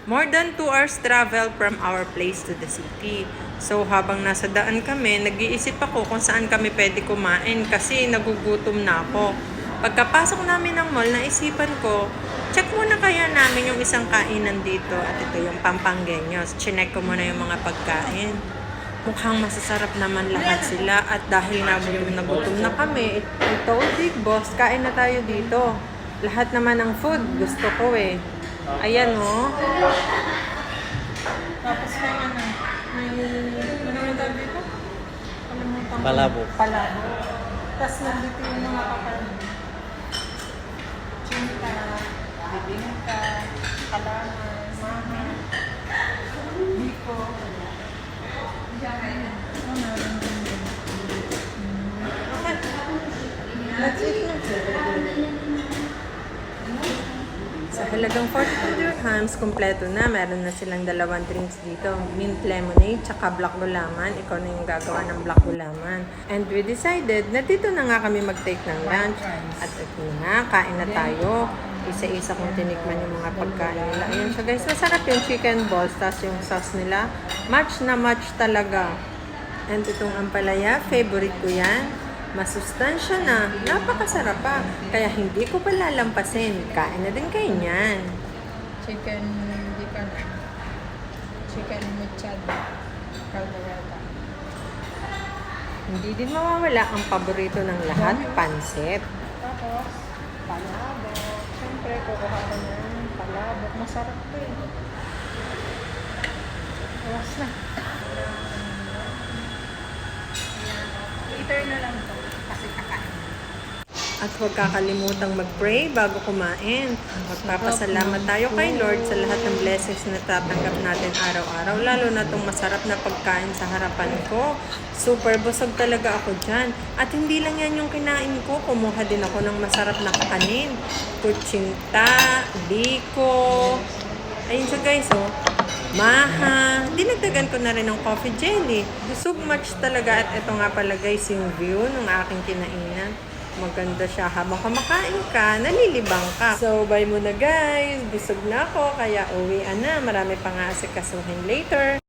More than 2 hours travel from our place to the city. So habang nasa daan kami, nag-iisip ako kung saan kami pwede kumain kasi nagugutom na ako. Pagkapasok namin ng mall, naisipan ko, check muna kaya namin yung isang kainan dito at ito yung Pampanggenyos. Chinek ko muna yung mga pagkain. Mukhang masasarap naman lahat sila at dahil nagutom na kami, I told Big Boss, kain na tayo dito. Lahat naman ng food, gusto ko eh. Ayan oh. Tapos may ano tawag dito? Palabok. Tapos nandito yung mga kakanin. Chinta, bibingka, kalaman, maha, biko. That's it na. Sa halagang 42 dirhams, kompleto na. Meron na silang dalawang drinks dito. Mint lemonade, tsaka black gulaman. Ikaw na yung gagawa ng black gulaman. And we decided na dito na nga kami mag-take ng lunch. At ito na, kain na tayo. Isa-isa kong tinikman yung mga pagkain nila. Ayun siya guys, masarap yung chicken balls. Tapos yung sauce nila, match na match talaga. And itong ampalaya, favorite ko yan. Masustansya na, napakasarap pa. Kaya hindi ko pa lalampasin. Kain na din kayo niyan. Chicken, hindi pa na. Chicken mechada. Caldereta. Hindi din mawawala ang paborito ng lahat, pansit. Tapos, palabok. Siyempre, kukuha ko ng palabok. Masarap to eh. Awas na. Later na lang to. Kasi kakain. At huwag kakalimutang mag-pray bago kumain. Magpapasalamat tayo kay Lord sa lahat ng blessings na tatanggap natin araw-araw. Lalo na itong masarap na pagkain sa harapan ko. Super busog talaga ako dyan. At hindi lang yan yung kinain ko. Kumuha din ako ng masarap na kakanin. Kutsinta, biko. Ayun siya guys, oh. Maha. Dinagdagan ko na rin ng coffee jelly. Busog much talaga. At ito nga pala guys yung view ng aking kinainan. Maganda siya. Habang kumakain ka, nalilibang ka. So, bye muna guys. Busog na ako. Kaya uwian na. Marami pang aasikasuhin later.